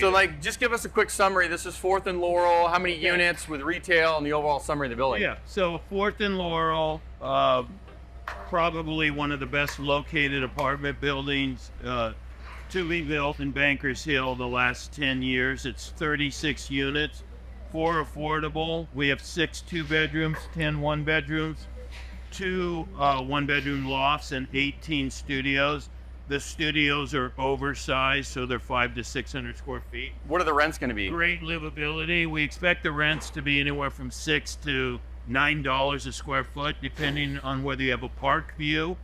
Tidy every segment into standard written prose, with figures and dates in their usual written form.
So like, just give us a quick summary. This is 4th and Laurel. How many units with retail and the overall summary of the building? Yeah, so 4th and Laurel, probably one of the best located apartment buildings to be built in Bankers Hill the last 10 years. It's 36 units, 4 affordable. We have 6 2-bedrooms, 10 1-bedrooms, 2 1-bedroom lofts, and 18 studios. The studios are oversized, so they're 500 to 600 square feet. What are the rents going to be? Great livability. We expect the rents to be anywhere from $6 to $9 a square foot, depending on whether you have a park view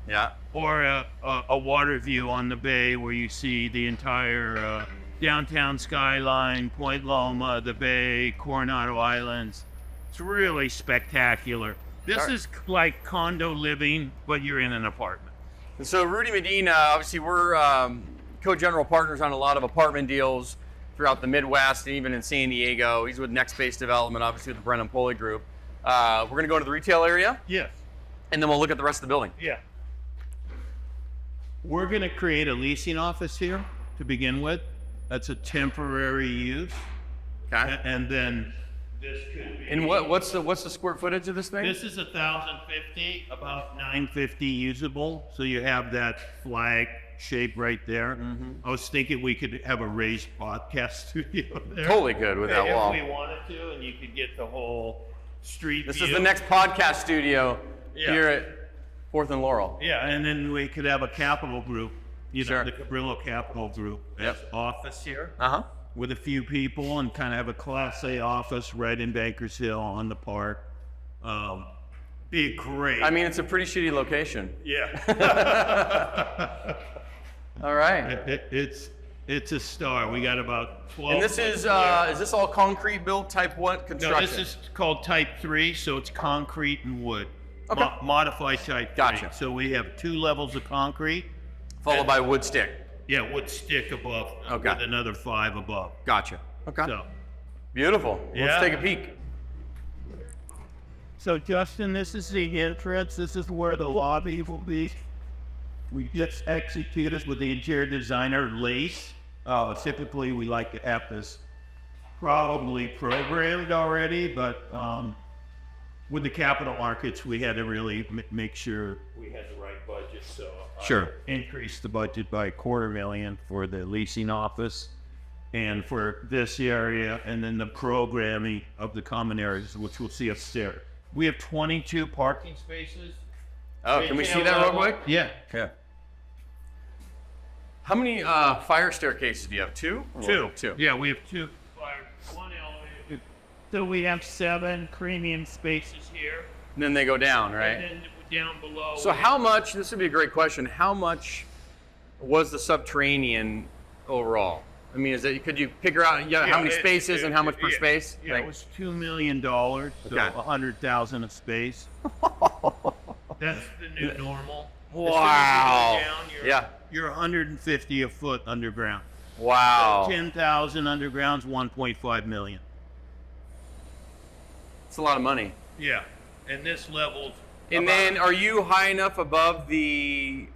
or a water view on the bay where you see the entire downtown skyline, Point Loma, the bay, Coronado Islands. It's really spectacular. This is like condo living, but you're in an apartment. And so Rudy Medina, obviously we're co-general partners on a lot of apartment deals throughout the Midwest and even in San Diego. He's with Next Space Development, obviously with the Brennan Group. We're going to go into the retail area. Yes. And then we'll look at the rest of the building. Yeah. We're going to create a leasing office here to begin with. That's a temporary use. Okay. And then this could be. And what's the square footage of this thing? This is 1,050, about 950 usable. So you have that flag shape right there. Mm-hmm. I was thinking we could have a raised podcast studio there. Totally good with that wall. If we wanted to, and you could get the whole street This view. is the next podcast studio here at 4th and Laurel. Yeah, and then we could have a capital group, the Cabrillo Capital Group. Yep. Office here. Uh-huh. With a few people and kind of have a Class A office right in Bankers Hill on the park. Be great. I mean, it's a pretty shitty location. Yeah. All right. It's a star. We got about 12. And this is this all concrete built type what construction? No, this is called type 3, so it's concrete and wood. Okay. Modified type 3. Gotcha. So we have 2 levels of concrete. Followed by wood stick. Yeah, wood stick above. Okay. With another 5 above. Gotcha. Okay. So, beautiful. Yeah. Let's take a peek. So Justin, this is the entrance. This is where the lobby will be. We just executed with the interior designer Lace. Typically we like to have this probably programmed already, but with the capital markets, we had to really make sure we had the right budget. So sure, increased the budget by $250,000 for the leasing office and for this area, and then the programming of the common areas, which we'll see upstairs. We have 22 parking spaces. Oh, can we see that real quick? Yeah. Okay. How many fire staircases do you have? 2? Two. Yeah, we have 2 fire, 1 elevator. So we have 7 premium spaces here. And then they go down, right? And then down below. So how much, this would be a great question, how much was the subterranean overall? I mean, could you figure out how many spaces and how much per space? Yeah, it was $2 million, so $100,000 a space. That's the new normal. Wow. You're 150 a foot underground. Wow. So 10,000 underground's 1.5 million. It's a lot of money. Yeah, and this level's. And then, are you high enough above the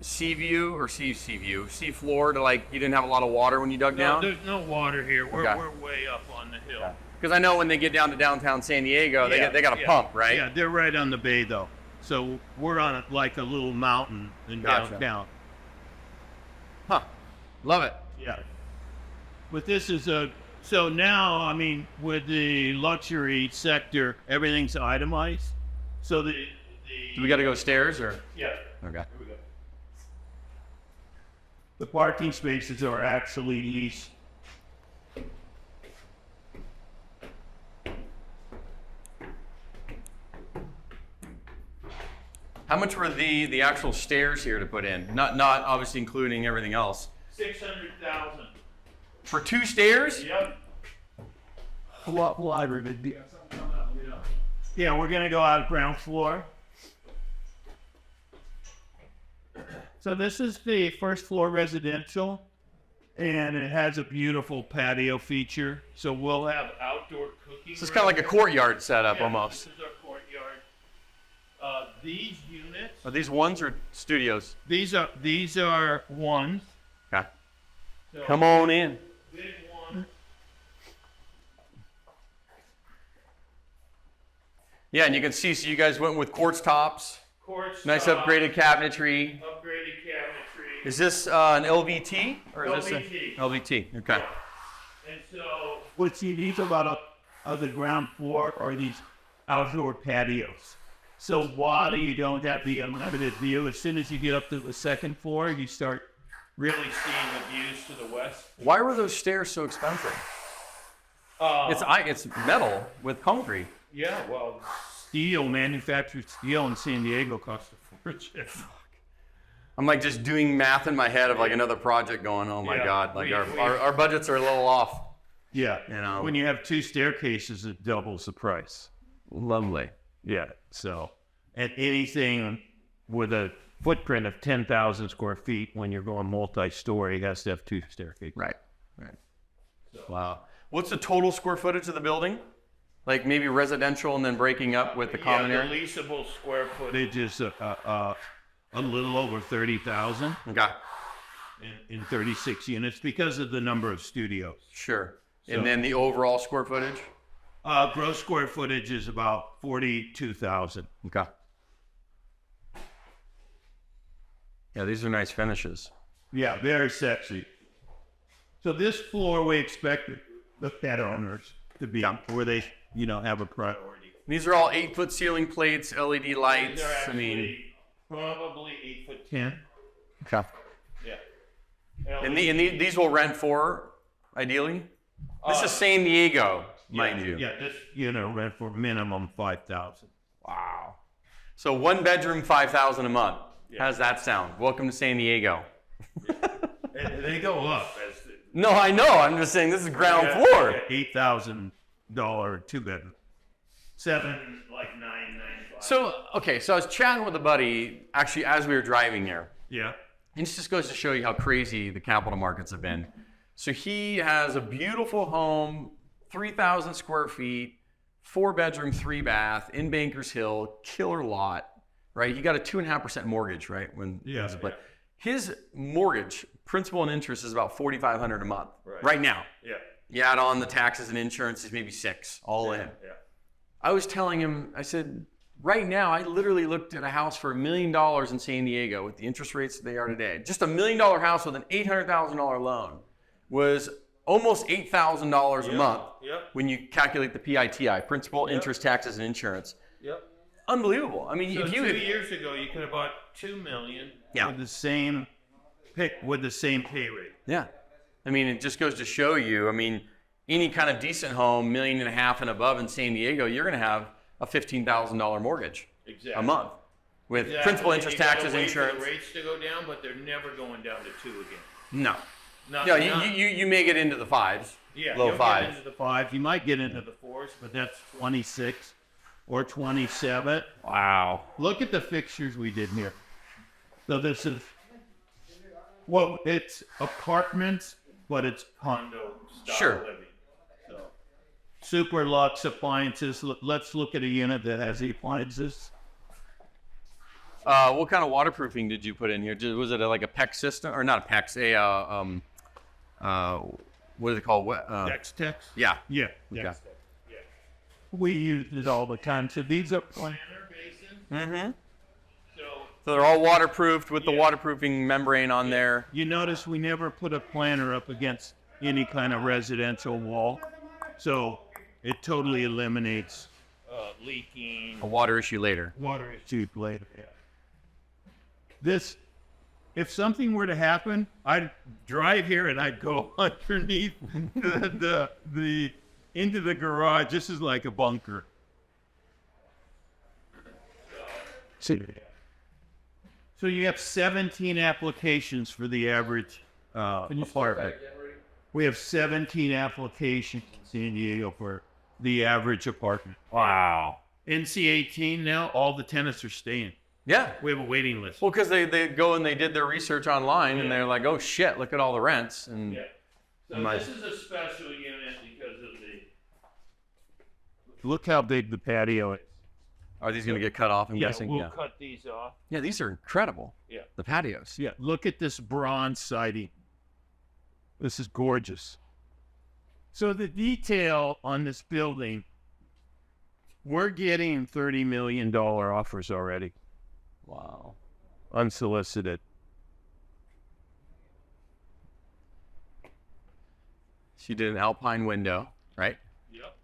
sea view or sea floor to like you didn't have a lot of water when you dug down? No, there's no water here. We're way up on the hill. Because I know when they get down to downtown San Diego, they got a pump, right? Yeah, they're right on the bay though. So we're on like a little mountain in downtown. Huh. Love it. Yeah. But this is so now, I mean, with the luxury sector, everything's itemized. So do we got to go stairs or? Yeah. Okay. Here we go. The parking spaces are actually leased. How much were the actual stairs here to put in? Not obviously including everything else. 600,000. For 2 stairs? Yep. Yeah, we're gonna go out ground floor. So this is the first floor residential, and it has a beautiful patio feature. So we'll have outdoor cooking. So it's kind of like a courtyard setup almost. This is our courtyard. These units. Are these ones or studios? These are ones. Okay. So come on in. Big one. Yeah, and you can see, so you guys went with quartz tops. Quartz Nice top, upgraded cabinetry. Upgraded cabinetry. Is this an LVT? Or is LVT. this a LVT? Okay. And so what's unique about the ground floor are these outdoor patios. So while you don't have the unlimited view, as soon as you get up to the second floor, you start really seeing the views to the west. Why were those stairs so expensive? It's metal with concrete. Yeah, well, steel, manufactured steel in San Diego costs a fortune. I'm like just doing math in my head of like another project going, oh my God, like our budgets are a little off. Yeah, you know. When you have 2 staircases, it doubles the price. Lovely. Yeah, so, and anything with a footprint of 10,000 square feet when you're going multi-story has to have 2 staircases. Right. So. Wow. What's the total square footage of the building? Like maybe residential and then breaking up with the common area? The leasable square footage is a little over 30,000. Okay. In 36 units because of the number of studios. Sure. So, and then the overall square footage? Gross square footage is about 42,000. Okay. Yeah, these are nice finishes. Yeah, very sexy. So this floor we expect the pet owners to be where they, have a priority. These are all 8-foot ceiling plates, LED lights. Probably 8'10". Okay. Yeah. And these will rent for, ideally? This is San Diego, mind you. Yeah, this, rent for minimum 5,000. Wow. So 1 bedroom, 5,000 a month. Yeah. How's that sound? Welcome to San Diego. And they go up. No, I know. I'm just saying this is ground floor. $8,000 2-bedroom. 7, like 995. So I was chatting with a buddy actually as we were driving there. Yeah. And this just goes to show you how crazy the capital markets have been. So he has a beautiful home, 3,000 square feet, 4-bedroom, 3-bath in Bankers Hill, killer lot, right? He got a 2.5% mortgage, right? His mortgage, principal and interest, is about $4,500 a month right now. Yeah. You add on the taxes and insurance, is maybe $6,000 all in. Yeah. I was telling him, I said, right now, I literally looked at a house for $1 million in San Diego with the interest rates that they are today. Just $1 million house with an $800,000 loan was almost $8,000 a month when you calculate the PITI, principal, interest, taxes, and insurance. Yep. Unbelievable. I mean, so 2 years ago, you could have bought $2 million with the same pay rate. Yeah. I mean, it just goes to show you, any kind of decent home, $1.5 million and above in San Diego, you're going to have a $15,000 mortgage a month with principal, interest, taxes, insurance. For the rates to go down, but they're never going down to 2 again. No. You may get into the 5s. Yeah, low 5s. Get into the 5s. You might get into the 4s, but that's 26 or 27. Wow. Look at the fixtures we did here. So this is, it's apartments, but it's condo style living. So super luxe appliances. Let's look at a unit that has the appliances. What kind of waterproofing did you put in here? Was it like a PEX system, or not a PEX? What is it called? Dex-Tex? Yeah. Yeah. Okay. Yeah. We use it all the time. So these are planter basins. Mm-hmm. So they're all waterproofed with the waterproofing membrane on there. You notice we never put a planter up against any kind of residential wall. So it totally eliminates leaking. A water issue later. Water issue later, yeah. If something were to happen, I'd drive here and I'd go underneath the into the garage. This is like a bunker. So you have 17 applications for the average apartment. We have 17 applications in San Diego for the average apartment. Wow. NC-18 now, all the tenants are staying. Yeah. We have a waiting list. Well, because they go and they did their research online and they're like, oh shit, look at all the rents. And so this is a special unit because of look how big the patio is. Are these going to get cut off, I'm guessing? We'll cut these off. Yeah, these are incredible. Yeah. The patios. Yeah, look at this bronze siding. This is gorgeous. So the detail on this building We're getting $30 million offers already. Wow. Unsolicited. She did an Alpine window, right? Yep.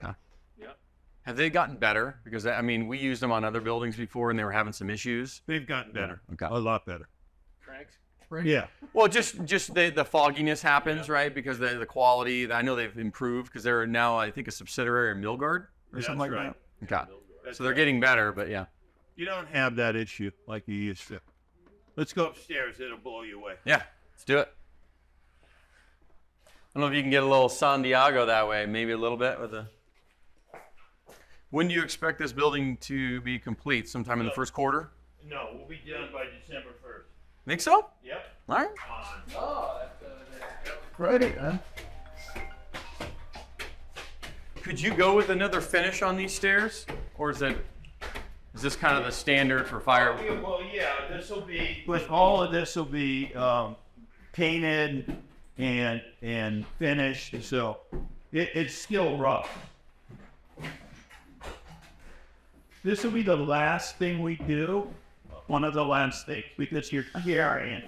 Okay. Yep. Have they gotten better? Because, I mean, we used them on other buildings before and they were having some issues. They've gotten better. Okay. A lot better. Cranks? Yeah. Well, just the fogginess happens, right? Because the quality, I know they've improved because they're now, I think, a subsidiary of Milgard or something like that. Okay. So they're getting better, but yeah. You don't have that issue like you used to. Let's go upstairs. It'll blow you away. Yeah, let's do it. I don't know if you can get a little San Diego that way, maybe a little bit with the... When do you expect this building to be complete? Sometime in the first quarter? No, we'll be done by December 1st. Think so? Yep. All right. Friday, man. Could you go with another finish on these stairs? Or is this kind of the standard for fire? Well, yeah, this will be, with all of this will be painted and finished, so it's still rough. This will be the last thing we do, one of the last things, because you're carrying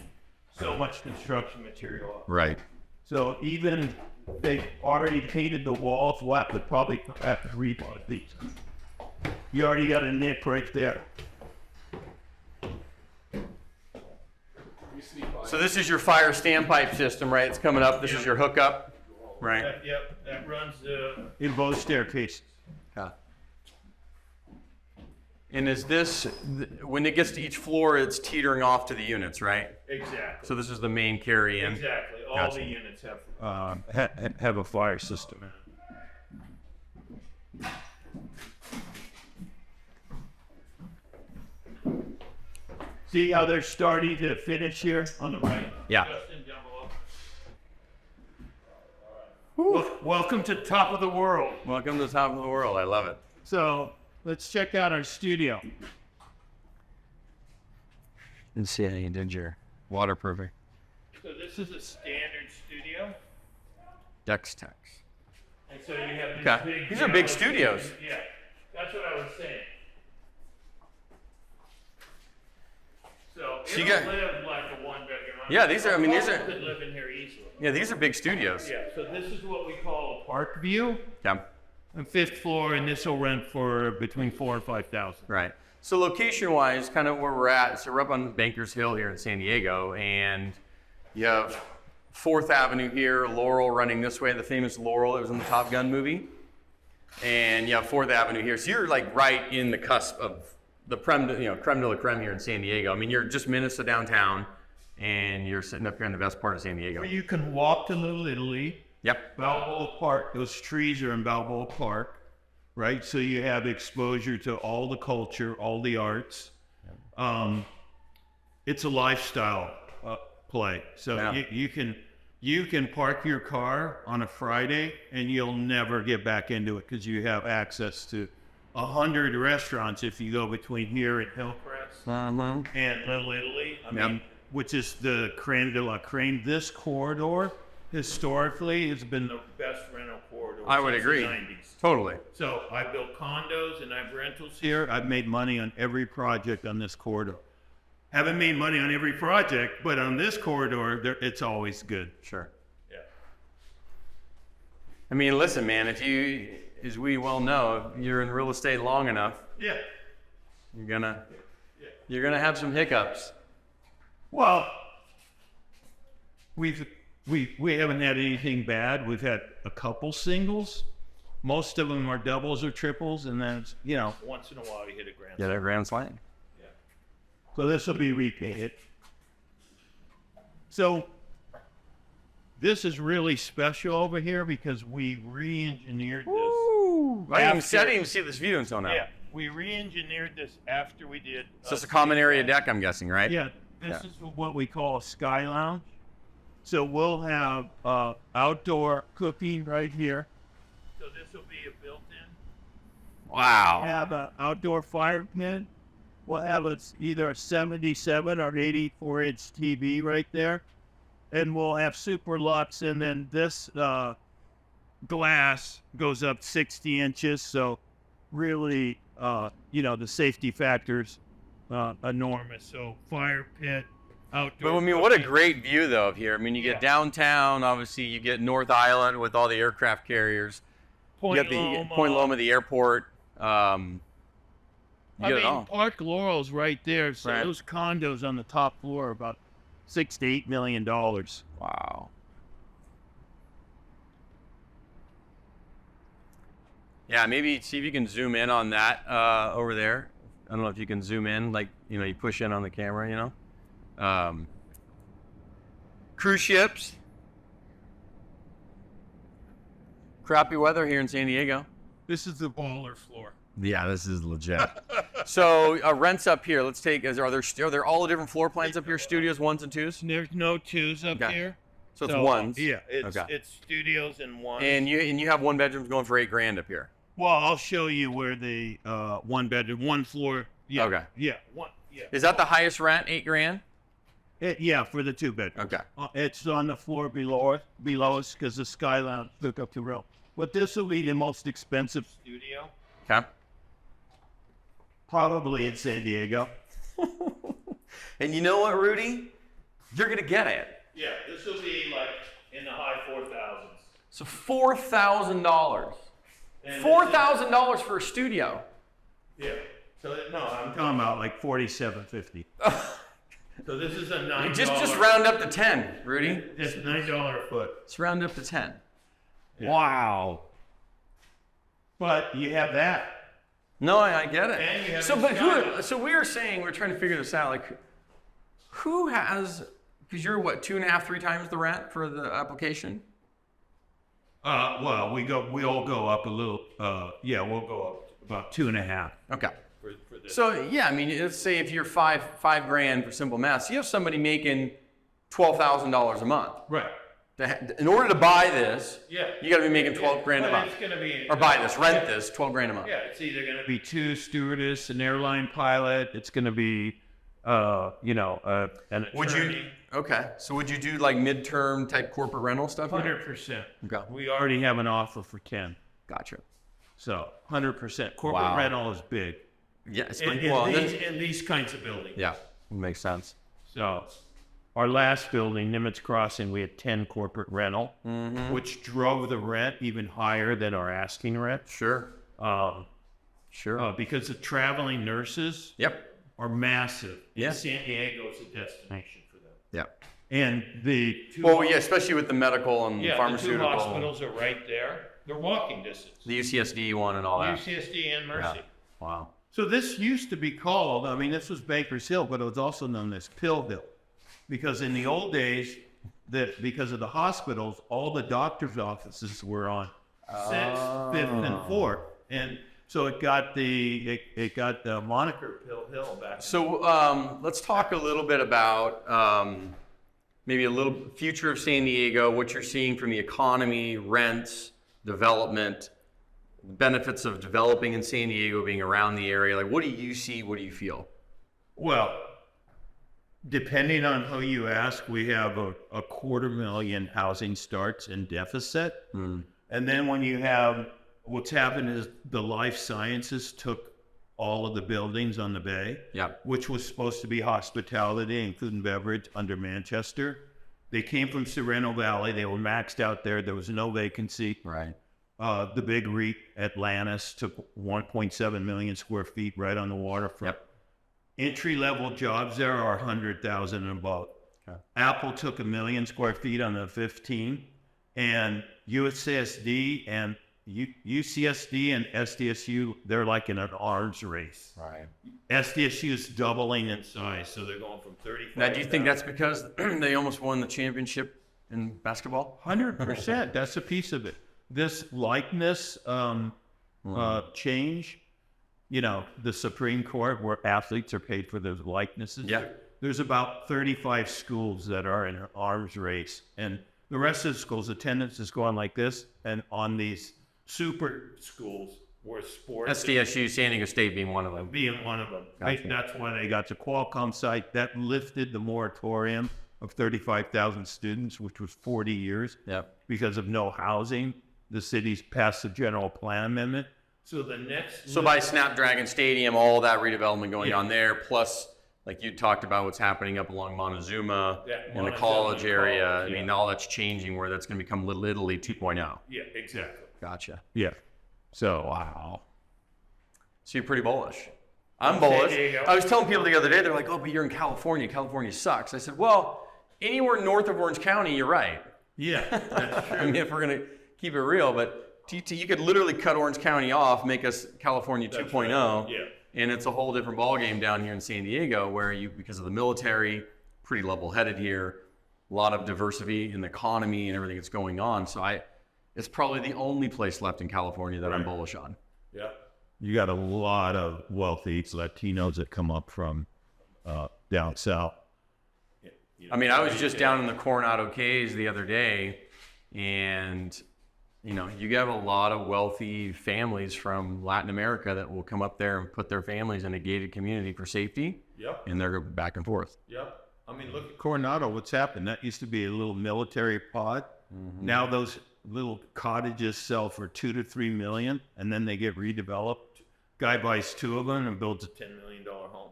so much construction material up. Right. So even they've already painted the walls, we'll probably have to rebar these. You already got a nick right there. So this is your fire standpipe system, right? It's coming up. This is your hookup, right? Yep, that runs in both staircases. Okay. And is this, when it gets to each floor, it's teetering off to the units, right? Exactly. So this is the main carry-in. Exactly. All Gotcha. the units have a fire system in it. See how they're starting to finish here on the right? Yeah. Justin, down below. Welcome to top of the world. Welcome to the top of the world. I love it. So let's check out our studio. Let's see how you did your waterproofing. So this is a standard studio. Dextex. And so you have this Okay. big... These are big studios. Yeah, that's what I was saying. So So you it'll got- live like a one-bedroom. Yeah, these are, I mean, these are, could live in here easily. yeah, these are big studios. Yeah, so this is what we call a park view. Yeah. On 5th floor, and this will rent for between $4,000 and $5,000. Right. So location-wise, kind of where we're at, so we're up on Bankers Hill here in San Diego, and you have 4th Avenue here, Laurel running this way, the famous Laurel, it was in the Top Gun movie. And you have 4th Avenue here. So you're like right in the cusp of the creme de la creme here in San Diego. I mean, you're just minutes to downtown, and you're sitting up here in the best part of San Diego. Where you can walk to Little Italy. Yep. Balboa Park, those trees are in Balboa Park, right? So you have exposure to all the culture, all the arts. It's a lifestyle play. So Yeah. you can park your car on a Friday and you'll never get back into it because you have access to 100 restaurants if you go between here and Hillcrest and Little Italy. I mean, which is the creme de la creme. This corridor historically has been the best rental corridor I would since agree. the 90s. Totally. So I built condos and I have rentals here. I've made money on every project on this corridor. Haven't made money on every project, but on this corridor, it's always good. Sure. Yeah. I mean, listen, man, if you, as we well know, if you're in real estate long enough, Yeah. you're gonna have some hiccups. Well, we haven't had anything bad. We've had a couple singles. Most of them are doubles or triples, and then once in a while you hit a grand. Get a grand slam. Yeah. So this will be repainted. So this is really special over here because we re-engineered this. Ooh, I didn't even see this view until now. Yeah, we re-engineered this after we did. So it's a common area deck, I'm guessing, right? Yeah, this is what we call a sky lounge. So we'll have outdoor cooking right here. So this will be a built-in. Wow. We'll have an outdoor fire pit. We'll have either a 77 or 84-inch TV right there. And we'll have super lux, and then this glass goes up 60 inches. So really, the safety factors enormous. So fire pit, outdoor. But I mean, what a great view though of here. I mean, you get downtown, obviously you get North Island with all the aircraft carriers. You got the Point Loma, the airport. Park Laurel's right there. So Right. those condos on the top floor are about $6 to $8 million. Wow. Yeah, maybe see if you can zoom in on that over there. I don't know if you can zoom in, like, you push in on the camera, Cruise ships. Crappy weather here in San Diego. This is the baller floor. Yeah, this is legit. So rents up here. Let's take. Are there all the different floor plans up here? Studios, 1s and 2s. There's no 2s up here. So it's 1s. Yeah, it's studios and 1s. And you have 1 bedrooms going for $8,000 up here. Well, I'll show you where the 1 bedroom, 1 floor. Yeah. Okay. Yeah. One. Yeah. Is that the highest rent? $8,000. Yeah, for the 2 bedroom. Okay. It's on the floor below us because the Sky Lounge took up the room. But this will be the most expensive studio. Okay. Probably in San Diego. And you know what, Rudy? You're gonna get it. Yeah, this will be like in the high 4,000s. So $4,000. $4,000 for a studio. Yeah. So no, I'm talking about like $4,750. So this is a $9. Just round up to 10, Rudy. It's $9 a foot. Let's round up to 10. Yeah. Wow. But you have that. No, I get it. And you have So we were saying, we're trying to figure this out, like, who has, because you're what, 2.5, 3 times the rent for the application? Well, we all go up a little. We'll go up about 2.5. Okay. For this. So yeah, I mean, let's say if you're $5,000 for simple math, so you have somebody making $12,000 a month. Right. In order to buy this, Yeah. you got to be making $12,000 a month. It's gonna be. Or buy this, rent this, $12,000 a month. Yeah, it's either gonna be 2 stewardess, an airline pilot. It's gonna be, an attorney. Would you? Okay. So would you do like midterm type corporate rental stuff? 100%. Okay. We already have an offer for 10. Gotcha. So 100%. Corporate rental is big. Yes. In these kinds of buildings. Yeah, makes sense. So our last building, Nimitz Crossing, we had 10 corporate rental, which drove the rent even higher than our asking rent. Sure. Sure. Because the traveling nurses are massive. Yeah. San Diego is a destination for them. Yeah. And the two especially with the medical and pharmaceutical. The 2 hospitals are right there. They're walking distance. The UCSD one and all that. UCSD and Mercy. Yeah. Wow. So this used to be called, this was Baker's Hill, but it was also known as Pill Hill. Because in the old days, because of the hospitals, all the doctor's offices were on 6th, 5th, and 4th. And so it got the moniker Pill Hill back. So let's talk a little bit about maybe a little future of San Diego, what you're seeing from the economy, rents, development, benefits of developing in San Diego, being around the area. Like, what do you see? What do you feel? Well, depending on who you ask, we have a 250,000 housing starts in deficit. And then when you have, what's happened is the life sciences took all of the buildings on the bay, which was supposed to be hospitality and food and beverage under Manchester. They came from Sorrento Valley. They were maxed out there. There was no vacancy. Right. The big REIT, Atlantis, took 1.7 million square feet right on the waterfront. Entry-level jobs there are 100,000 and above. Okay. Apple took 1 million square feet on the 15, and UCSD and UCSD and SDSU, they're like in an arms race. Right. SDSU is doubling in size, so they're going from 35. Now, do you think that's because they almost won the championship in basketball? 100%. That's a piece of it. This likeness change, the Supreme Court, where athletes are paid for those likenesses. Yeah. There's about 35 schools that are in an arms race. And the rest of the schools, attendance is going like this. And on these super schools where sports... SDSU, San Diego State being one of them. Gotcha. That's why they got the Qualcomm site. That lifted the moratorium of 35,000 students, which was 40 years. Because of no housing. The city's passed the general plan amendment. So the next. So by Snapdragon Stadium, all that redevelopment going on there, plus like you talked about what's happening up along Montezuma in the college area. I mean, all that's changing where that's going to become Little Italy 2.0. Yeah, exactly. Gotcha. Yeah. So, wow. So you're pretty bullish. I'm bullish. I was telling people the other day, they're like, oh, but you're in California. California sucks. I said, well, anywhere north of Orange County, you're right. Yeah, that's true. I mean, if we're going to keep it real, but you could literally cut Orange County off, make us California 2.0, right. Yeah. And it's a whole different ballgame down here in San Diego where because of the military, pretty level-headed here, a lot of diversity in the economy and everything that's going on. So it's probably the only place left in California that I'm bullish on. Yeah. You got a lot of wealthy Latinos that come up from down south. I mean, I was just down in the Coronado Cays the other day, and you have a lot of wealthy families from Latin America that will come up there and put their families in a gated community for safety. Yep. And they're back and forth. Yep. I mean, look at Coronado, what's happened? That used to be a little military pod. Mm-hmm. Now those little cottages sell for $2 to $3 million, and then they get redeveloped. Guy buys 2 of them and builds a $10 million home.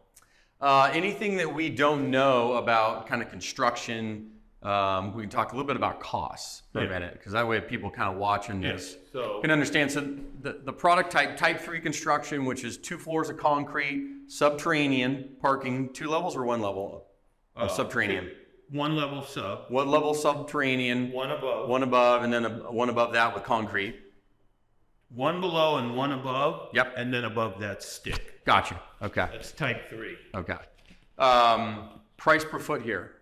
Anything that we don't know about kind of construction, we can talk a little bit about costs for a minute, because that way people kind of watching this can understand. So the product type 3 construction, which is 2 floors of concrete, subterranean parking, 2 levels or 1 level of subterranean? 1 level sub. 1 level subterranean. 1 above. 1 above, and then one above that with concrete. 1 below and 1 above. Yep. And then above that stick. Gotcha. Okay. That's type 3. Okay. Price per foot here.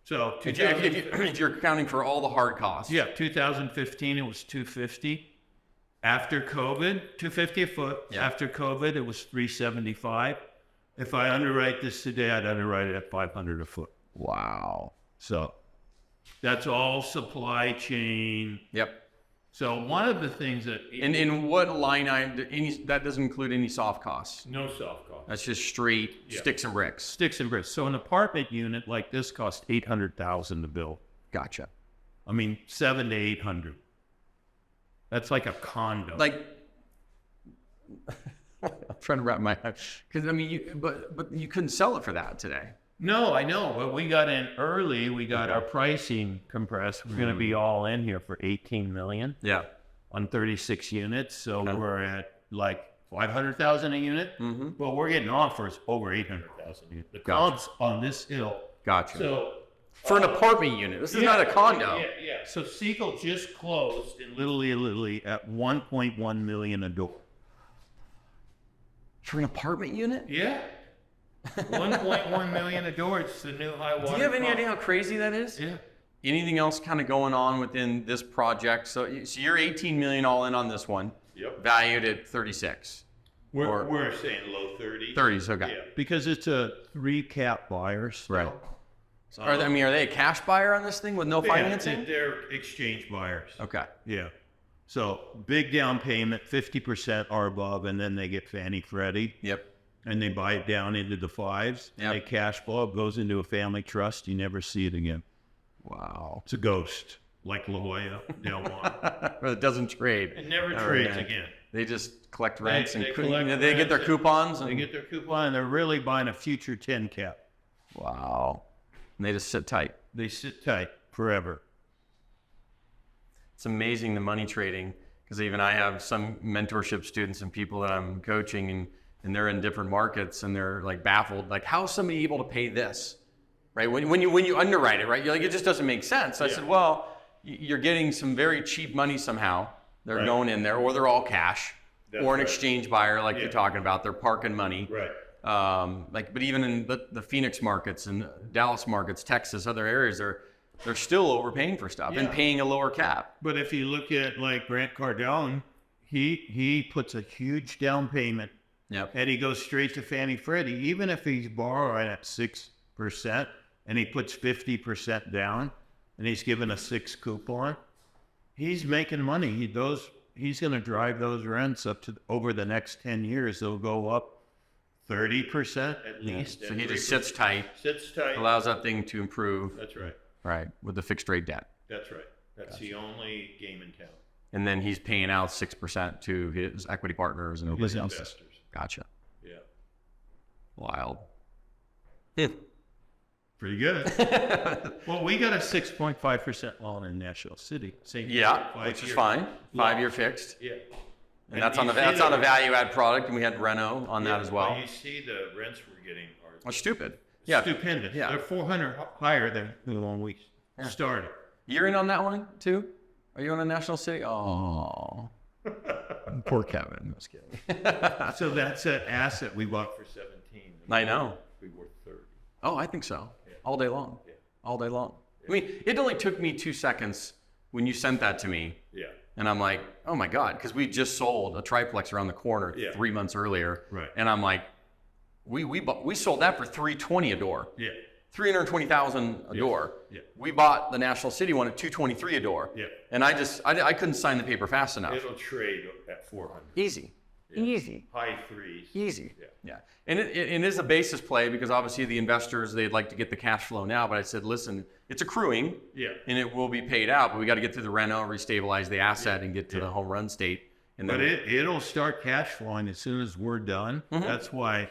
So if you're accounting for all the hard costs. Yeah, 2015 it was $250. After COVID, $250 a foot. Yeah. After COVID, it was $375. If I underwrite this today, I'd underwrite it at $500 a foot. Wow. So that's all supply chain. Yep. So one of the things that in what line item that doesn't include any soft costs? No soft costs. That's just straight sticks and bricks. Sticks and bricks. So an apartment unit like this costs $800,000 to build. Gotcha. I mean, $700 to $800. That's like a condo. Like, I'm trying to wrap my head, because I mean, but you couldn't sell it for that today. No, I know, but we got in early. We got our pricing compressed. We're going to be all in here for $18 million. Yeah. On 36 units, so we're at like $500,000 a unit. Mm-hmm. But we're getting offers over $800,000 a unit. The comps on this hill. Gotcha. So for an apartment unit, this is not a condo. Yeah. So Siegel just closed in Little Italy at $1.1 million a door. For an apartment unit? Yeah. 1.1 million a door. It's the new high water. Do you have any idea how crazy that is? Yeah. Anything else kind of going on within this project? So you're 18 million all in on this one. Yep. Valued at 36. We're saying low 30s. 30s, okay. Yeah. Because it's a 3 cap buyer. Right. So, are they a cash buyer on this thing with no financing? They're exchange buyers. Okay. Yeah. So big down payment, 50% or above, and then they get Fannie Freddie. Yep. And they buy it down into the 5s. Yep. They cash flow, it goes into a family trust. You never see it again. Wow. It's a ghost. Like La Jolla, Del Mar. It doesn't trade. It never trades again. They just collect rents they get their coupons. They get their coupon, and they're really buying a future 10 cap. Wow. And they just sit tight. They sit tight forever. It's amazing the money trading, because even I have some mentorship students and people that I'm coaching, and they're in different markets, and they're like baffled, like, how is somebody able to pay this, right? When you underwrite it, right? You're like, it just doesn't make sense. So I said, well, you're getting some very cheap money somehow. They're going in there, or they're all cash, or an exchange buyer, like you're talking about. They're parking money. Right. But even in the Phoenix markets and Dallas markets, Texas, other areas, they're still overpaying for stuff and paying a lower cap. But if you look at like Grant Cardone, he puts a huge down payment. Yep. And he goes straight to Fannie Freddie, even if he's borrowing at 6%, and he puts 50% down, and he's given a 6 coupon. He's making money. He's going to drive those rents up to over the next 10 years. They'll go up 30% at least. So he just sits tight. Allows that thing to improve. That's right. Right, with the fixed rate debt. That's right. That's the only game in town. and then he's paying out 6% to his equity partners and His everybody else. investors. Gotcha. Yeah. Wild. Pretty good. Well, we got a 6.5% loan in National City. Same Yeah, 5 which is years. fine. 5-year fixed. Yeah. And that's on a value add product, and we had Reno on that as well. You see the rents we're getting are Oh, stupid. Yeah. stupendous. Yeah. They're 400 higher than when we started. You're in on that one too? Are you on a National City? Oh. Poor Kevin. I'm just kidding. So that's an asset we bought for 17. I know. We worth 30. Oh, I think so. Yeah. All day long. Yeah. All day long. I mean, it only took me 2 seconds when you sent that to me. Yeah. And I'm like, oh my God, because we just sold a triplex around the corner Yeah. 3 months earlier. Right. And I'm like, we sold that for $320 a door. Yeah. $320,000 a door. Yeah. We bought the National City one at $223 a door. Yeah. And I couldn't sign the paper fast enough. It'll trade at 400. Easy. Yeah. Easy. High threes. Easy. Yeah. Yeah. And it is a basis play because obviously the investors, they'd like to get the cash flow now. But I said, listen, it's accruing. Yeah. And it will be paid out. But we got to get through the reno, restabilize the asset, and get to the home run state. And But then it'll start cash flowing as soon as we're done. Mhm. That's why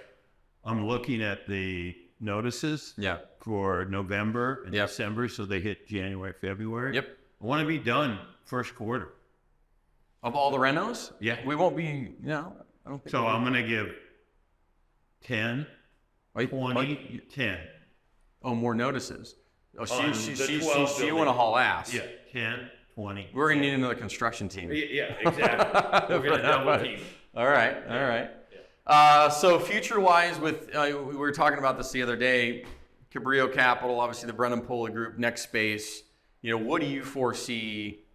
I'm looking at the notices yeah. for November and Yep. December, so they hit January, February. Yep. I want to be done first quarter. Of all the renos? Yeah. We won't be, no, I don't think So we'll I'm going to give 10, Wait, 20, 10. Oh, more notices. Oh, On so the you 12 want to building. haul ass. Yeah, 10, 20. We're going to need another construction team. Yeah, exactly. We're going to double team. All right, all right. Yeah. So future-wise, with we were talking about this the other day, Cabrillo Capital, obviously the Brennan Poli Group, Next Space. You know, what do you foresee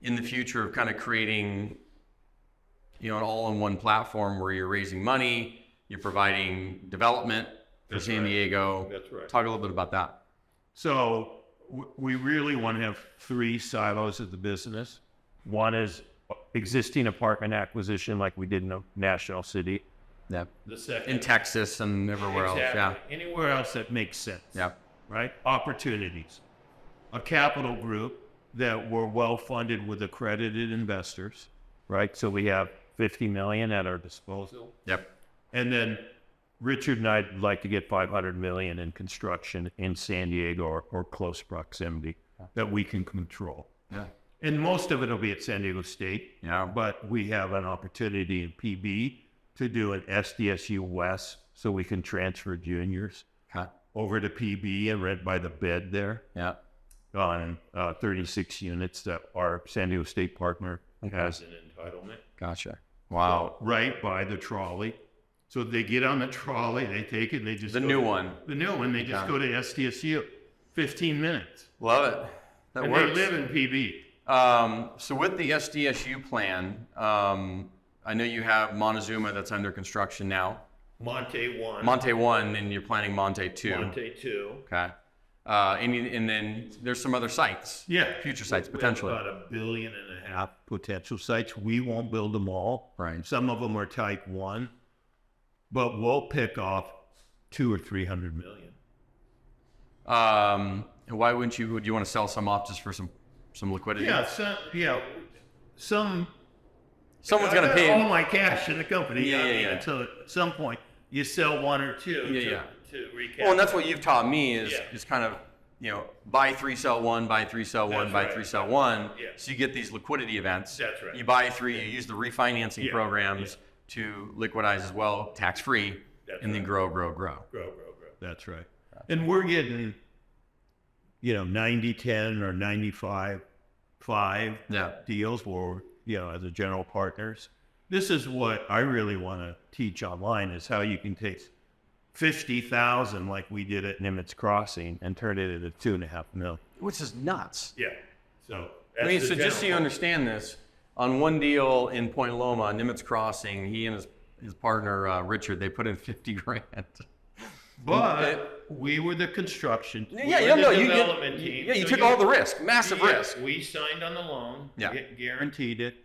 in the future of kind of creating, you know, an all-in-one platform where you're raising money, you're providing development for That's San right. Diego? That's right. Talk a little bit about that. So we really want to have 3 silos of the business. One is existing apartment acquisition like we did in National City. Yeah. The second In Texas and everywhere else. Yeah. Anywhere else that makes sense. Yeah. Right? Opportunities. A capital group that we're well funded with accredited investors. Right? So we have 50 million at our disposal. Yep. And then Richard and I'd like to get 500 million in construction in San Diego or close proximity that we can control. Yeah. And most of it will be at San Diego State. Yeah. But we have an opportunity in PB to do an SDSU West so we can transfer juniors Okay. over to PB and rent by the bed there Yeah. on 36 units that our San Diego State partner has an entitlement. Gotcha. Wow. Right by the trolley. So they get on the trolley, they take it, and they just The go new to- one. The new one, they just Okay. go to SDSU. 15 minutes. Love it. That And works. they live in PB. So with the SDSU plan, I know you have Montezuma that's under construction now. Monte 1. Monte 1, and you're planning Monte 2. Monte 2. Okay. And then there's some other sites. Yeah. Future sites, We have potentially. about 1.5 billion potential sites. We won't build them all. Right. Some of them are type 1. But we'll pick off 200 or 300 million. Why wouldn't you? Would you want to sell some off just for some liquidity? Yeah, some. Someone's gonna I got pay. all my cash in the company. Yeah, I mean, yeah. Until at some point you sell 1 or 2 Yeah. to recap. Well, and that's what you've taught me is Yeah. is kind of, you know, buy 3, sell 1, buy 3, sell 1, That's buy right. 3, sell 1. Yeah. So you get these liquidity events. That's right. You buy 3, you use the refinancing Yeah. programs to liquidize as well, tax free, That's and then right. grow. Grow. That's right. And we're getting, 90-10 or 95-5 Yeah. deals for, as a general partners. This is what I really want to teach online is how you can take 50,000 like we did at Nimitz Crossing and turn it into 2.5 million. Which is nuts. Yeah. So I mean, so just so you understand this, on one deal in Point Loma, Nimitz Crossing, he and his partner Richard, they put in 50 grand. But we were the construction. Yeah, we yeah, were no, the you development team. you So took all the risk, massive Yeah, risk. We signed on the loan. Yeah. Guaranteed it.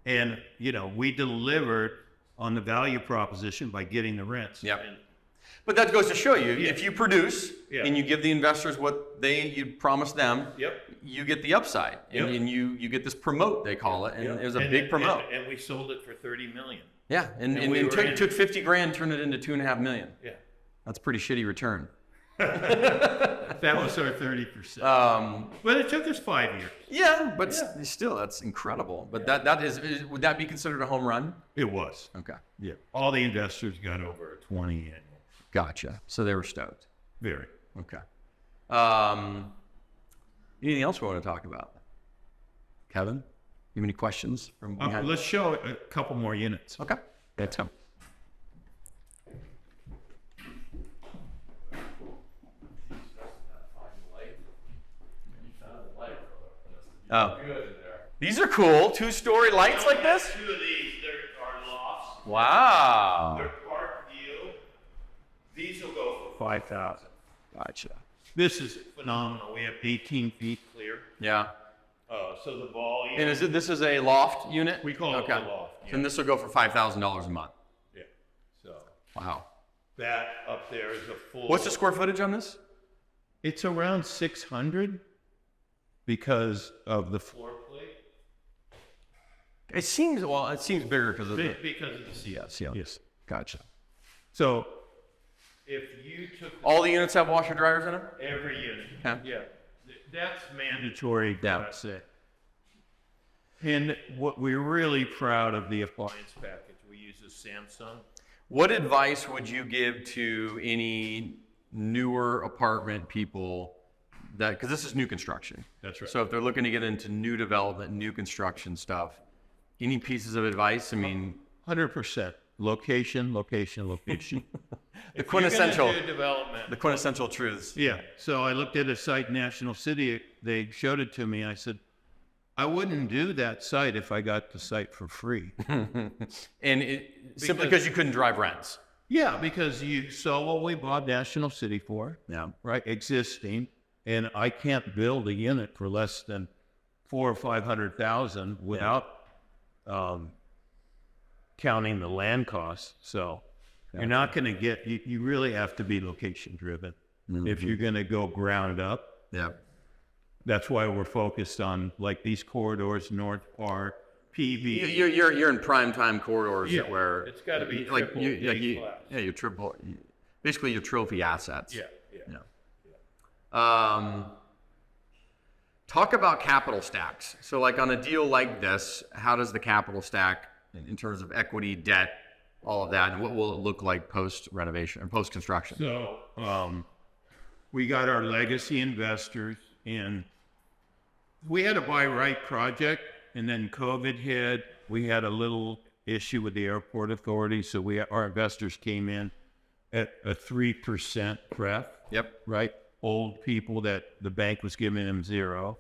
And, we delivered on the value proposition by getting the rents. Yep. And But that goes to show you, Yeah. if you produce Yeah. and you give the investors what you promised them, Yep. you get the upside, and you get this promote, they call it, and it was a big promote. And we sold it for $30 million. Yeah, and took 50 grand, turned it into $2.5 million. Yeah, that's a pretty shitty return. That was our 30%. But it took us 5 years. Yeah, but still, that's incredible. But that is, would that be considered a home run? It was. Okay. Yeah. All the investors got over a 20 annual. Gotcha. So they were stoked. Very. Okay. Anything else we want to talk about? Kevin, you have any questions from behind? Let's show a couple more units. Okay. Let's go. Oh, these are cool. 2-story lights like this? 2 of these, they're our lofts. Wow. They're park view. These will go for $5,000. Gotcha. This is phenomenal. We have 18 feet clear. Yeah. So the volume. And this is a loft unit? We call it a loft. Yeah. And this will go for $5,000 a month. Yeah. So Wow. that up there is a full. What's the square footage on this? It's around 600 because of the floor plate. It seems bigger because of the Because of the CS. Yes. Gotcha. So if you took All the units have washer dryers in them? every unit, Yeah. that's mandatory. Yeah. Class A. And what we're really proud of the appliance package we use is Samsung. What advice would you give to any newer apartment people because this is new construction? That's right. So if they're looking to get into new development, new construction stuff, any pieces of advice? I mean, 100%. Location, location, location. the quintessential development. the quintessential truths. Yeah. So I looked at a site in National City. They showed it to me. I said, I wouldn't do that site if I got the site for free. And simply because you couldn't drive rents. Yeah, because you saw what we bought National City for. Yeah. Right, existing, and I can't build a unit for less than $400,000 or $500,000 without counting the land costs. So you're not going to get. You really have to be location driven if you're going to go ground up. Yeah. That's why we're focused on like these corridors, North Park, PV. You're in prime time corridors where It's got to be like triple A class. your triple, basically your trophy assets. Yeah. Talk about capital stacks. So like on a deal like this, how does the capital stack in terms of equity, debt, all of that, and what will it look like post renovation or post construction? So we got our legacy investors in. We had a buy right project, and then COVID hit. We had a little issue with the airport authority, so our investors came in at a 3% pref. Yep. Right, old people that the bank was giving them 0.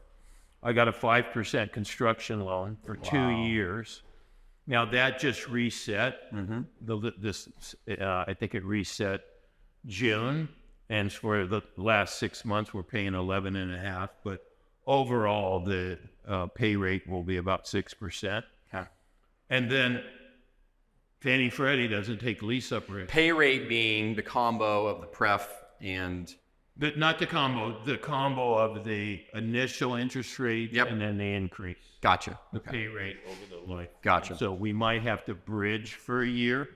I got a 5% construction loan for 2 years. Now that just reset. I think it reset June, and for the last 6 months we're paying 11.5%. But overall, the pay rate will be about 6%. Okay. And then Fannie Freddie doesn't take lease up risk. Pay rate being the combo of the pref and Not the combo of the initial interest rate and then the increase. Gotcha. The pay rate over the life. Gotcha. So we might have to bridge for a year,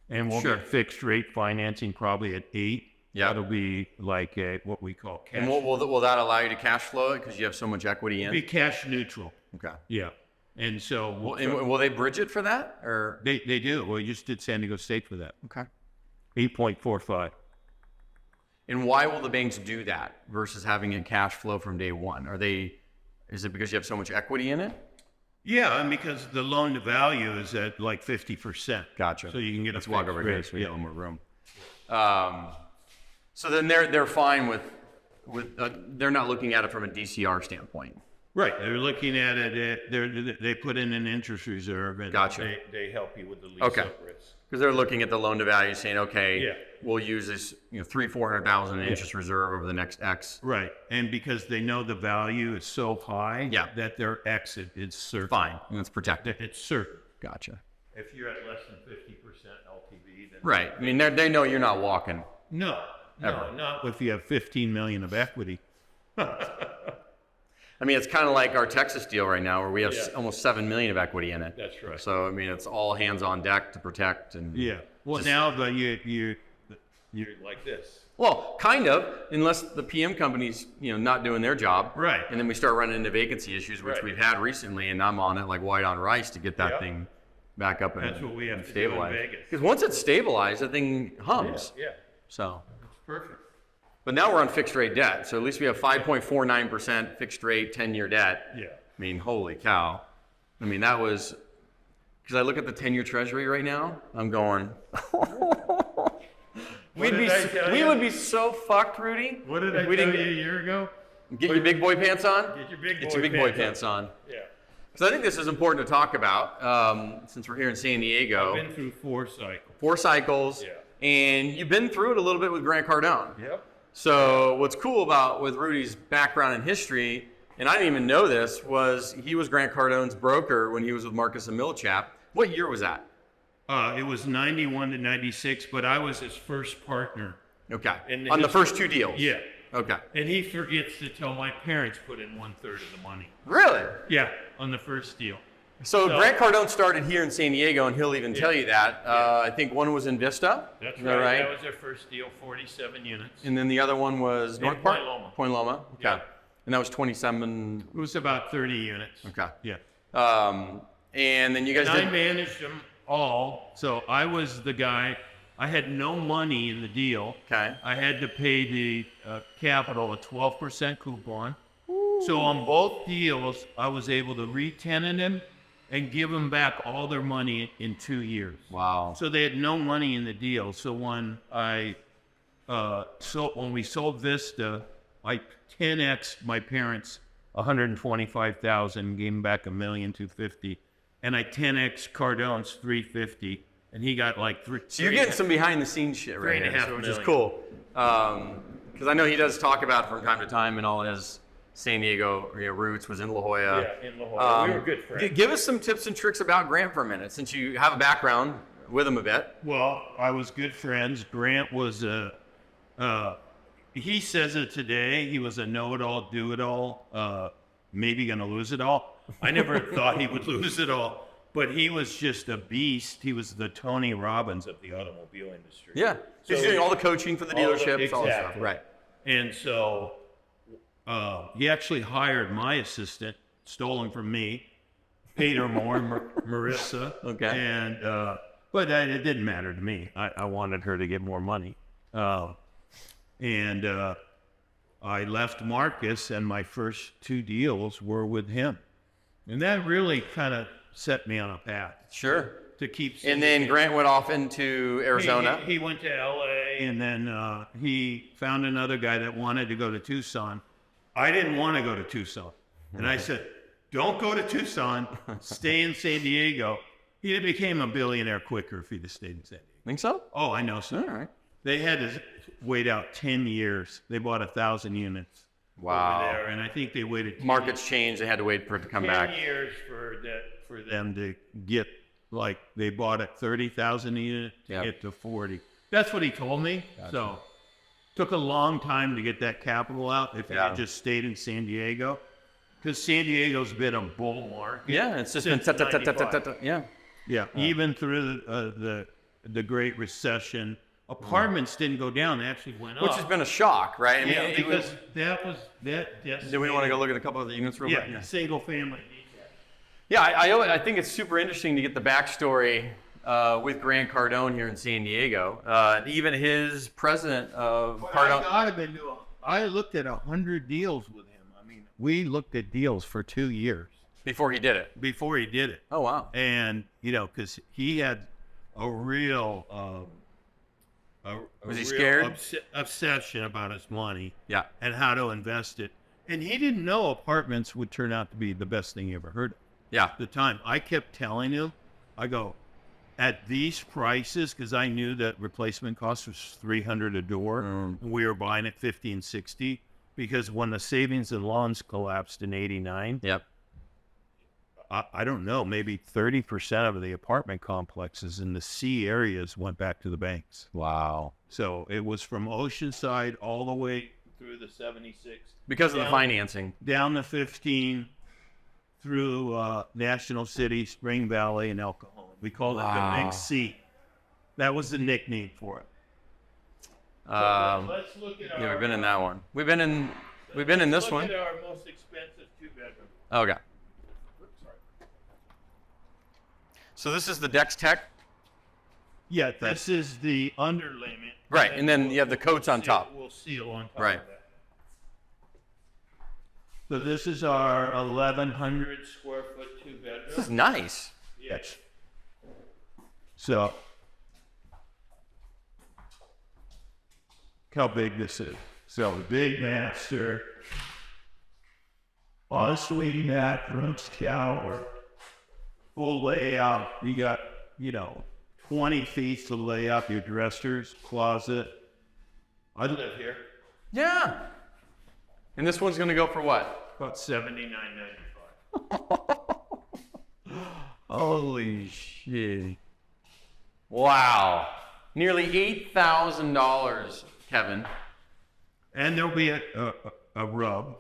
and we'll get fixed rate financing probably at 8%. Yeah. That'll be like what we call cash. And will that allow you to cash flow it because you have so much equity in? Be cash neutral. Okay. Yeah. And so will they bridge it for that or they do. Well, we just did San Diego State for that. Okay. 8.45. And why will the banks do that versus having it cash flow from day one? Is it because you have so much equity in it? Yeah, and because the loan to value is at like 50%. Gotcha. So you can get Let's a walk fixed over rate. here so we have a little more room. So then they're fine with they're not looking at it from a DCR standpoint. Right. They're looking at it. They put in an interest reserve, and Gotcha. they help you with the lease Okay. up risk. Because they're looking at the loan to value, saying, okay, Yeah. we'll use this, $300,000-$400,000 in interest reserve over the next X. Right. And because they know the value is so high Yeah. that their exit is certain. Fine, and it's protected. It's certain. Gotcha. If you're at less than 50% LTV, then Right. I mean, they know you're not walking. No, Ever. not if you have $15 million of equity. I mean, it's kind of like our Texas deal right now, where we have almost 7 million of equity in it. That's right. So I mean, it's all hands on deck to protect and. Yeah. Well, now you're like this. Well, kind of, unless the PM company's not doing their job. Right. And then we start running into vacancy issues, which we've had recently, and I'm on it like white on rice to get that thing back up and That's what we have to stabilize. do in Vegas. Because once it's stabilized, that thing hums. Yeah. So. That's perfect. But now we're on fixed rate debt, so at least we have 5.49% fixed rate 10-year debt. Yeah. I mean, holy cow. I mean, that was, because I look at the 10-year treasury right now, I'm going, we would be so fucked, Rudy. What did I tell you a year ago? Get your big boy pants on? Get your big boy, Get your big boy pants on. Yeah. Because I think this is important to talk about, since we're here in San Diego. I've been through 4 cycles. 4 cycles. Yeah. And you've been through it a little bit with Grant Cardone. Yep. So what's cool with Rudy's background and history, and I didn't even know this, was he was Grant Cardone's broker when he was with Marcus and Millichap. What year was that? It was 91 to 96, but I was his first partner. Okay. On the first 2 deals? Yeah. Okay. And he forgets to tell my parents put in 1/3 of the money. Really? Yeah, on the first deal. So Grant Cardone started here in San Diego, and he'll even tell you that. I think one was in Vista. That's Is that right. That was their first deal, 47 units. And then the other one was North Park? Point Loma. Okay. Yeah. And that was 27. It was about 30 units. Okay. Yeah. And then you guys And did. I managed them all. So I was the guy. I had no money in the deal. Okay. I had to pay the capital a 12% coupon. Ooh. So on both deals, I was able to re-tenant them and give them back all their money in 2 years. Wow. So they had no money in the deal. So when when we sold Vista, I 10x my parents 125,000, gave them back $1,250,000, and I 10x Cardone's 350, and he got like three. So you're getting some behind the scenes shit right $3.5 now, which is million. cool. Because I know he does talk about it from time to time, and all his San Diego roots was in La Jolla. Yeah, in La Jolla. We were good friends. Give us some tips and tricks about Grant for a minute, since you have a background with him a bit. Well, I was good friends. Grant was he says it today, he was a know-it-all, do-it-all, maybe going to lose it all. I never thought he would lose it all, but he was just a beast. He was the Tony Robbins of the automobile industry. Yeah, so he's doing all the coaching for the dealerships, all that stuff. Right. And so he actually hired my assistant, stolen from me, paid her more, Marissa. Okay. And but it didn't matter to me. I wanted her to get more money. And I left Marcus, and my first 2 deals were with him. And that really kind of set me on a path. Sure. To keep. And then Grant went off into Arizona. He went to LA, and then he found another guy that wanted to go to Tucson. I didn't want to go to Tucson. And I said, don't go to Tucson, stay in San Diego. He became a billionaire quicker if he'd have stayed in San Diego. Think so? Oh, I know, sir. All right. They had to wait out 10 years. They bought 1,000 units. Wow. Over there, and I think they waited 10 Markets changed. They had to wait for it to come back. 10 years for them to get, like, they bought at 30,000 a unit to get to 40. That's what he told me. Gotcha. So took a long time to get that capital out if he had just stayed in San Diego. Because San Diego's been a bull market. Yeah, it's just been yeah. Yeah, even through the Great Recession. Apartments didn't go down; they actually went up. Which has been a shock, right? I mean, Yeah, because that was. Do we want to go look at a couple of the units real quick? Yeah, single family. Yeah, I think it's super interesting to get the backstory with Grant Cardone here in San Diego. Even his president of Cardone. I looked at 100 deals with him. I mean, we looked at deals for 2 years Before he did it. Oh, wow. And because he had a real. Was he scared? Obsession about his money. Yeah. And how to invest it. And he didn't know apartments would turn out to be the best thing he ever heard of. Yeah. At the time, I kept telling him, I go, at these prices, because I knew that replacement cost was $300 a door. And we were buying at $50 and $60 because when the savings and loans collapsed in '89. Yep. I don't know, maybe 30% of the apartment complexes in the C areas went back to the banks. Wow. So it was from Oceanside all the way through the 76. Because of the financing. Down the 15 through National City, Spring Valley, and El Cajon. We called it the Big C. That was the nickname for it. Let's look at we've been in that one. We've been in this one. Look at our most expensive 2-bedroom. Okay. So this is the Dex Tech? Yeah, this is the underlayment. Right, and then you have the coats on top. We'll seal on top Right. of that. So this is our 1,100 square foot 2-bedroom. This is nice. Yes. So, how big this is. So, the big master, ensuite bathroom, shower, full layout. You got, 20 feet to lay out your dressers, closet. I live here. Yeah. And this one's going to go for what? About $79.95. Holy shit. Wow. Nearly $8,000, Kevin. And there'll be a rub.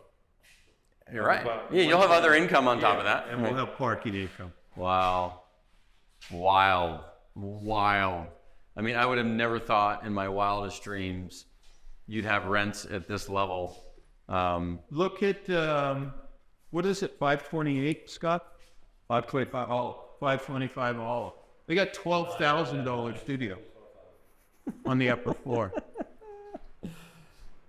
You're right. Yeah, you'll have other income on top of that. And we'll have parking income. Wow. Wild. I mean, I would have never thought in my wildest dreams you'd have rents at this level. Look at, what is it, 528, Scott? 525 all. 525 all. They got $12,000 studio on the upper floor.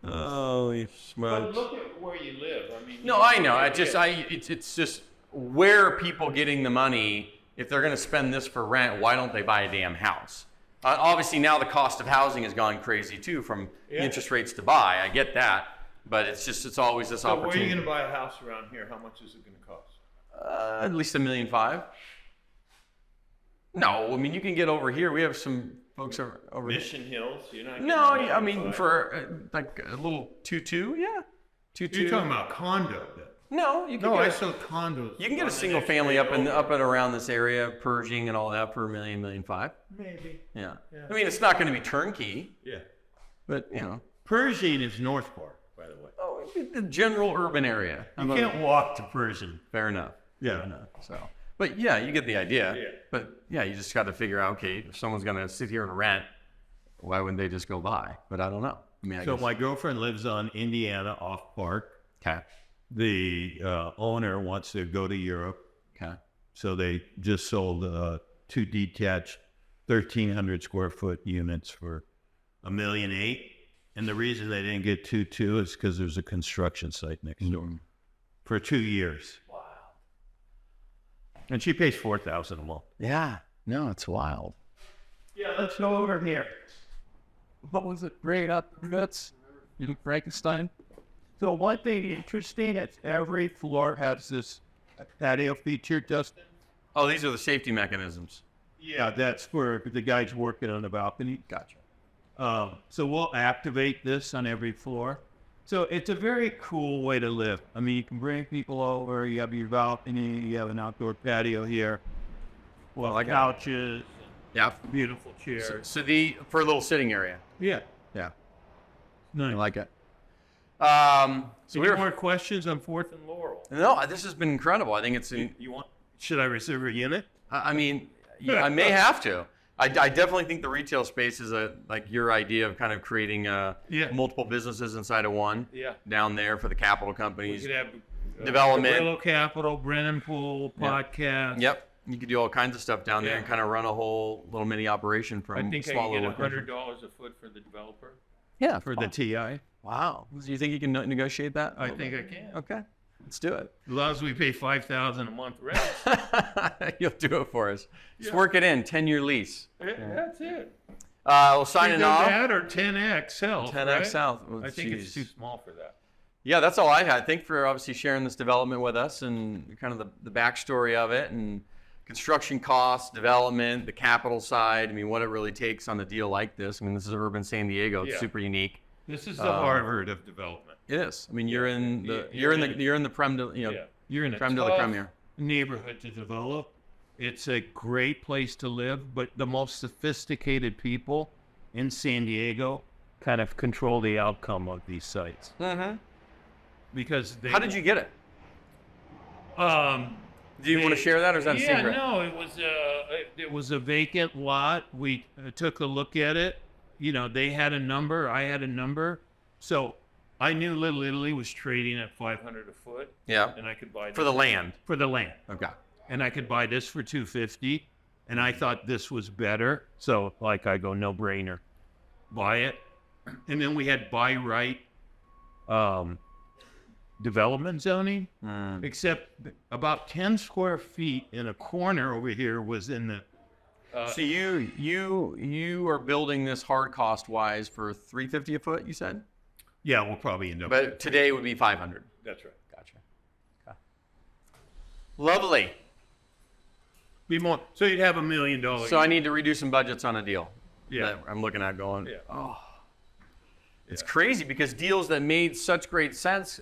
Holy But smokes. look at where you live. I mean, No, I know. It's just where are people getting the money? If they're going to spend this for rent, why don't they buy a damn house? Obviously, now the cost of housing has gone crazy too, from interest rates to buy. I get that, but it's always this opportunity. where are you going to buy a house around here? How much is it going to cost? At least $1.5 million. No, I mean you can get over here. We have some folks over Mission Hills. You're not. No, I mean for like a little 2.2, yeah, 2.2. You're talking about condo. Then. No, you can. No, get I saw condos. You can get a single family up and around this area, Pershing and all that for $1 million, $1.5 million. Maybe. Yeah. I mean, it's not going to be turnkey, Yeah. but Pershing is North Park, by the way. Oh, the general urban area. You can't walk to Pershing. Fair enough. Yeah. Fair enough. So, but yeah, you get the idea. Yeah. But yeah, you just got to figure out, okay, if someone's going to sit here and rent, why wouldn't they just go buy? But I don't know. I mean, I So guess. my girlfriend lives on Indiana off Park. Okay. The owner wants to go to Europe. Okay. So they just sold 2 detached 1,300 square foot units for $1.8 million. And the reason they didn't get 2.2 is because there's a construction site next door for 2 years. Wow. And she pays $4,000 a month. Yeah. No, it's wild. Yeah, let's go over here. What was it? Great up nuts. You look Frankenstein. So one thing interesting is every floor has this patio feature, Justin. Oh, these are the safety mechanisms. Yeah, that's for the guys working on the balcony. Gotcha. So we'll activate this on every floor. So it's a very cool way to live. I mean, you can bring people over. You have your balcony. You have an outdoor patio here. Well, like couches, Yeah. beautiful chairs. So for a little sitting area. Yeah. Yeah. Nice. I like it. So Any more questions on 4th and Laurel? No, this has been incredible. I think it's. You want? Should I reserve a unit? I mean, I may have to. I definitely think the retail space is like your idea of kind of creating multiple businesses inside of one. Yeah. Down there for the capital We companies. could have Development. Brillo Capital, Brennan Pool, podcast. Yep. You could do all kinds of stuff down there Yeah. and kind of run a whole little mini operation from I think I small can little get location. $100 a foot for the developer. Yeah. For the TI? Wow. Do you think you can negotiate that? I think I can. Okay. Let's do it. As long as we pay $5,000 a month rent. You'll do it for us. Just work it in. 10-year lease. That's it. We'll sign it Either off. that or 10X South. 10X right? South. Oh, I think it's geez. too small for that. Yeah, that's all I had. Thanks for obviously sharing this development with us and kind of the backstory of it and construction costs, development, the capital side. I mean, what it really takes on a deal like this. I mean, this is urban San Diego. It's Yeah. super unique. This is the Harvard of development. It is. I mean, you're in the You're you're in the prem de, You're in a creme de la tough creme here. neighborhood to develop. It's a great place to live, but the most sophisticated people in San Diego kind of control the outcome of these sites. Mm-hmm. Because they, How did you get it? Do you want to they- share that, or is that a yeah, secret? no, it was a vacant lot. We took a look at it. You know, they had a number, I had a number, so I knew Little Italy was trading at $500 a foot, Yeah. and I could buy For the land. for the land, Okay. and I could buy this for $250, and I thought this was better. So like I go, no brainer, buy it, and then we had buy right. Development zoning, except about 10 square feet in a corner over here was in the. So you are building this hard cost wise for $350 a foot, you said? Yeah, we'll probably end up. But today would be $500. That's right. Gotcha. Okay. Lovely. Be more. So you'd have $1 million. So I need to redo some budgets on a deal. Yeah. That I'm looking at going. Yeah. Oh. It's crazy because deals that made such great sense,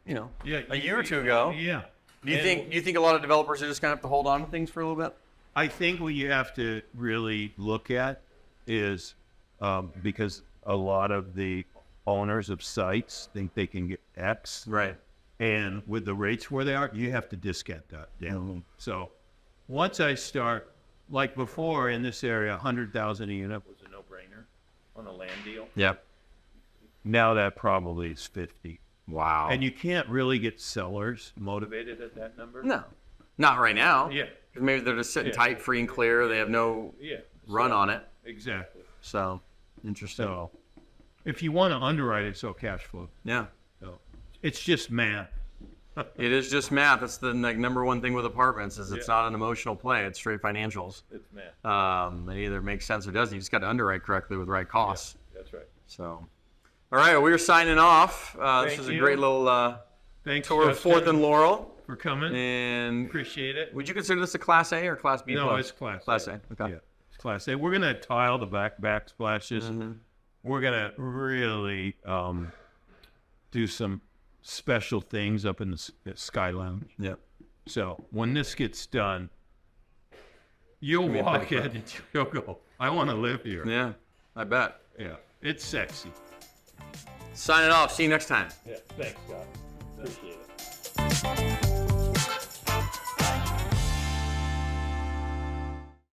you know, Yeah, a year or two ago. Yeah. Do you think a lot of developers are just gonna have to hold on to things for a little bit? I think what you have to really look at is because a lot of the owners of sites think they can get X, Right. and with the rates where they are, you have to discount that down. So once I start, like before in this area, 100,000 a unit was a no-brainer on a land deal. Yep. Now that probably is 50. Wow. And you can't really get sellers motivated at that number. No, not right now. Yeah. 'Cause maybe they're just sitting Yeah. tight, free and clear. They have no Yeah. run on it. Exactly. So interesting. So if you want to underwrite it, so cash flow. Yeah. So it's just math. It is just math. That's the number one thing with apartments is it's not an emotional play. It's straight financials. It's math. It either makes sense or doesn't. You just got to underwrite correctly with the right costs. That's right. So, all right, well, we're signing off. This Thank was a you. great little Thanks tour of 4th and Laurel. for coming. And Appreciate it. would you consider this a Class A or Class B? No, plus? it's Class A. Class A. Okay. Yeah, it's Class A. We're gonna tile the backsplashes. Mm-hmm. We're gonna really do some special things up in the Sky Lounge. Yep. So when this gets done, you'll be a walk pretty in and you'll go, I want to live here. Yeah, I bet. Yeah, it's sexy. Signing off. See you next time. Yeah, thanks, God. Appreciate it.